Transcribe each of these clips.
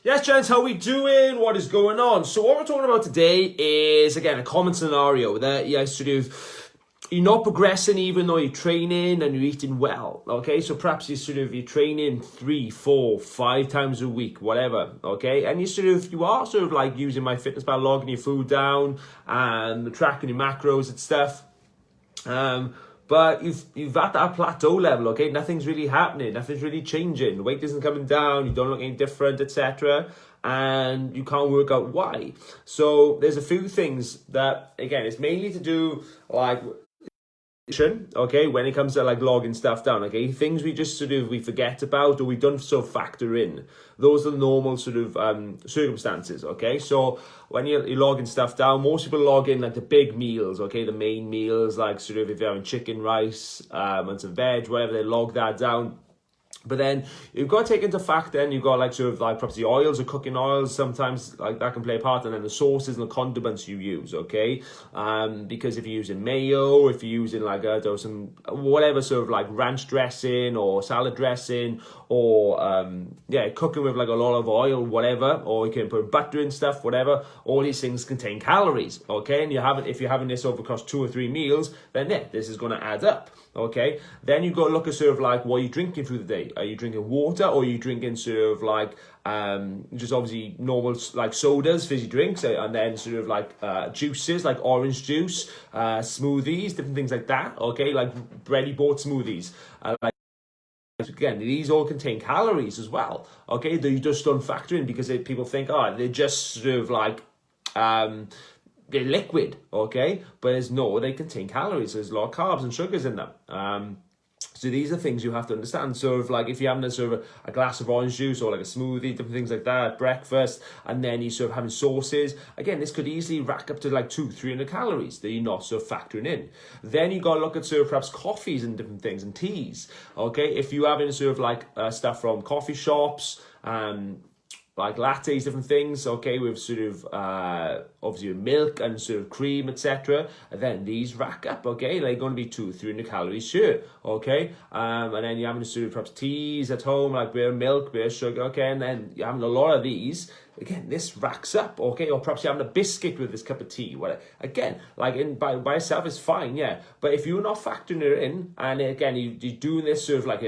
Yes, gents, how we doing? What is going on? So what we're talking about today is, again, a common scenario that you're not progressing even though you're training and you're eating well, okay? So perhaps you're training 3, 4, 5 times a week, whatever, okay? And you are like using MyFitnessPal, logging your food down and tracking your macros and stuff. But you've at that plateau level, okay? Nothing's really happening, nothing's really changing. The weight isn't coming down, you don't look any different, etc. And you can't work out why. So there's a few things that, again, it's mainly to do like, okay, when it comes to like logging stuff down, okay, things we just we forget about or we don't factor in. Those are the normal circumstances, okay? So when you're logging stuff down, most people log in like the big meals, okay, the main meals, like if you're having chicken, rice, and some veg, whatever, they log that down. But then you've got to take into fact then you've got perhaps the oils or cooking oils, sometimes like that can play a part, and then the sauces and the condiments you use, okay? Because if you're using mayo, if you're using some whatever ranch dressing or salad dressing or cooking with a lot of oil, whatever, or you can put butter in stuff, whatever, all these things contain calories, okay? And if you're having this over across 2 or 3 meals, then this is going to add up. Okay, then you've got to look at what you're drinking through the day. Are you drinking water, or are you drinking just obviously normal sodas, fizzy drinks, and then juices like orange juice, smoothies, different things like that. Okay, like ready bought smoothies. Again, these all contain calories as well. Okay, that you just don't factor in because people think, they're just they're liquid, okay? But they contain calories. There's a lot of carbs and sugars in them. So these are things you have to understand. So if you're having a glass of orange juice or a smoothie, different things like that at breakfast, and then you're having sauces, again, this could easily rack up to 200-300 calories that you're not factoring in. Then you got to look at perhaps coffees and different things and teas, okay? If you're having stuff from coffee shops, like lattes, different things, okay, with obviously milk and cream, etc. And then these rack up, okay, they're going to be 200-300 calories, sure, okay. And then you're having perhaps teas at home, like beer milk, beer sugar, okay, and then you're having a lot of these. Again, this racks up, okay, or perhaps you're having a biscuit with this cup of tea. Whatever. Again, by itself is fine, yeah. But if you're not factoring it in, and again, you're doing this like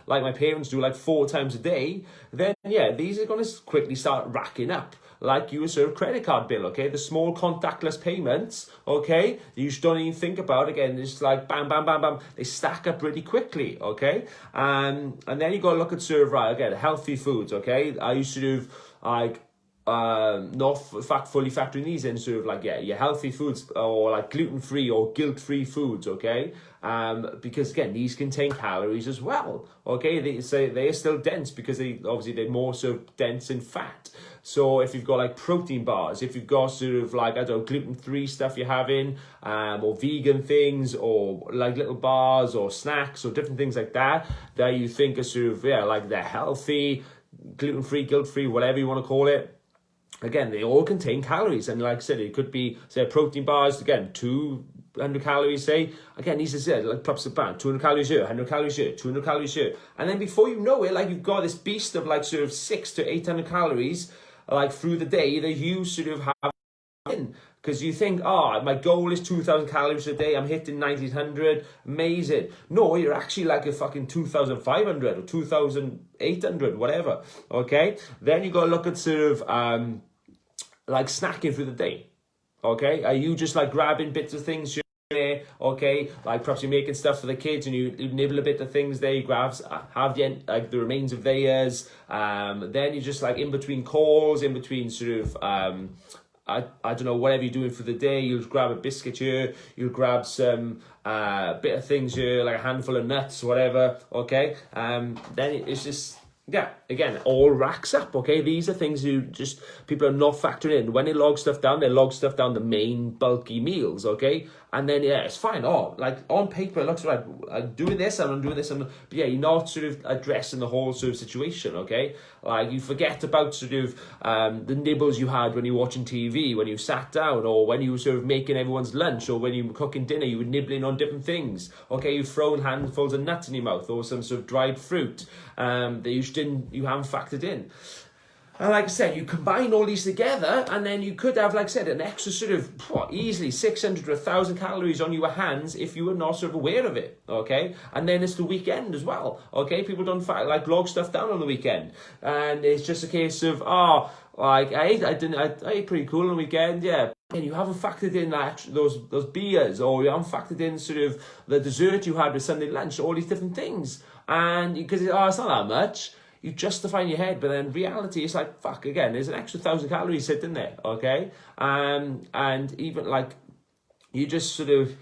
my parents do 4 times a day, then these are going to quickly start racking up. Like your credit card bill, okay? The small contactless payments, okay? You just don't even think about, again, it's like bam, bam, bam, bam. They stack up really quickly, okay? And then you got to look at again, healthy foods, okay? I used to not fully factoring these in, your healthy foods or gluten-free or guilt-free foods, okay? Because again, these contain calories as well, okay? They are still dense because they're more dense in fat. So if you've got protein bars, if you've got gluten-free stuff you're having, or vegan things, or little bars or snacks or different things like that you think are they're healthy, gluten-free, guilt-free, whatever you want to call it. Again, they all contain calories, and like I said, it could be protein bars, again, 200 calories, say. Again, these are perhaps a band, 200 calories here, 100 calories here, 200 calories here. And then before you know it, you've got this beast of 600 to 800 calories through the day that you have in. Because you think, my goal is 2,000 calories a day, I'm hitting 1,900, amazing. No, you're actually a fucking 2,500 or 2,800, whatever, okay? Then you got to look at snacking through the day, okay? Are you just grabbing bits of things here and there, okay? Perhaps you're making stuff for the kids and you nibble a bit of things there, you have the remains of theirs, then you just in between calls, in between I don't know, whatever you're doing for the day, you'll grab a biscuit here, you'll grab some bit of things here, a handful of nuts, whatever, okay? Then it's just, again, all racks up, okay? These are things people are not factoring in. When they log stuff down the main bulky meals, okay? And then, it's fine. On paper, it looks like I'm doing this, and I'm doing this, but you're not addressing the whole situation, okay? You forget about the nibbles you had when you're watching TV, when you sat down, or when you were making everyone's lunch, or when you were cooking dinner, you were nibbling on different things, okay? You've thrown handfuls of nuts in your mouth, or some dried fruit that you haven't factored in. And like I said, you combine all these together, and then you could have, like I said, an extra sort of easily 600 to 1,000 calories on your hands if you were not sort of aware of it, okay? And then it's the weekend as well, okay? People don't log stuff down on the weekend, and it's just a case of, like I ate pretty cool on the weekend, yeah. And you haven't factored in those beers, or you haven't factored in sort of the dessert you had with Sunday lunch, all these different things, and because it's not that much. You justify in your head, but then reality is like, fuck, again, there's an extra 1,000 calories sitting there, okay? And even like, you just sort of,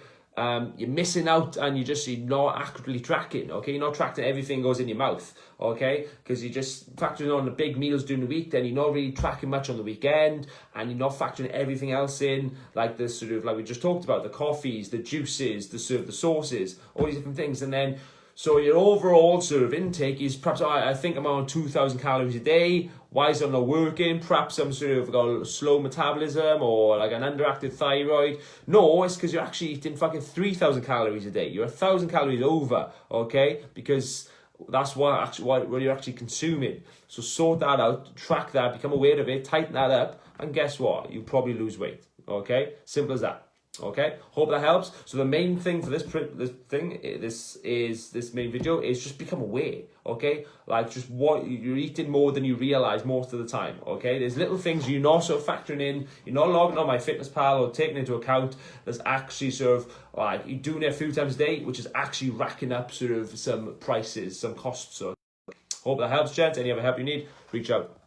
you're missing out, and you're not accurately tracking, okay? You're not tracking everything goes in your mouth, okay? Because you're just factoring on the big meals during the week, then you're not really tracking much on the weekend, and you're not factoring everything else in, like the sort of, like we just talked about, the coffees, the juices, the sort of the sauces, all these different things, and then, so your overall sort of intake is perhaps, I think I'm on 2,000 calories a day. Why is it not working? Perhaps I'm sort of got a slow metabolism or like an underactive thyroid. No, it's because you're actually eating fucking 3,000 calories a day. You're 1,000 calories over, okay? Because that's what you're actually consuming. So sort that out, track that, become aware of it, tighten that up, and guess what? You'll probably lose weight, okay? Simple as that. Okay, hope that helps. So the main thing for this main video is just become aware. Okay, like just what you're eating more than you realize most of the time. Okay, there's little things you're not sort of factoring in. You're not logging on MyFitnessPal or taking into account. There's actually sort of like you're doing it a few times a day, which is actually racking up sort of some prices, some costs. So hope that helps, gents. Any other help you need, reach out.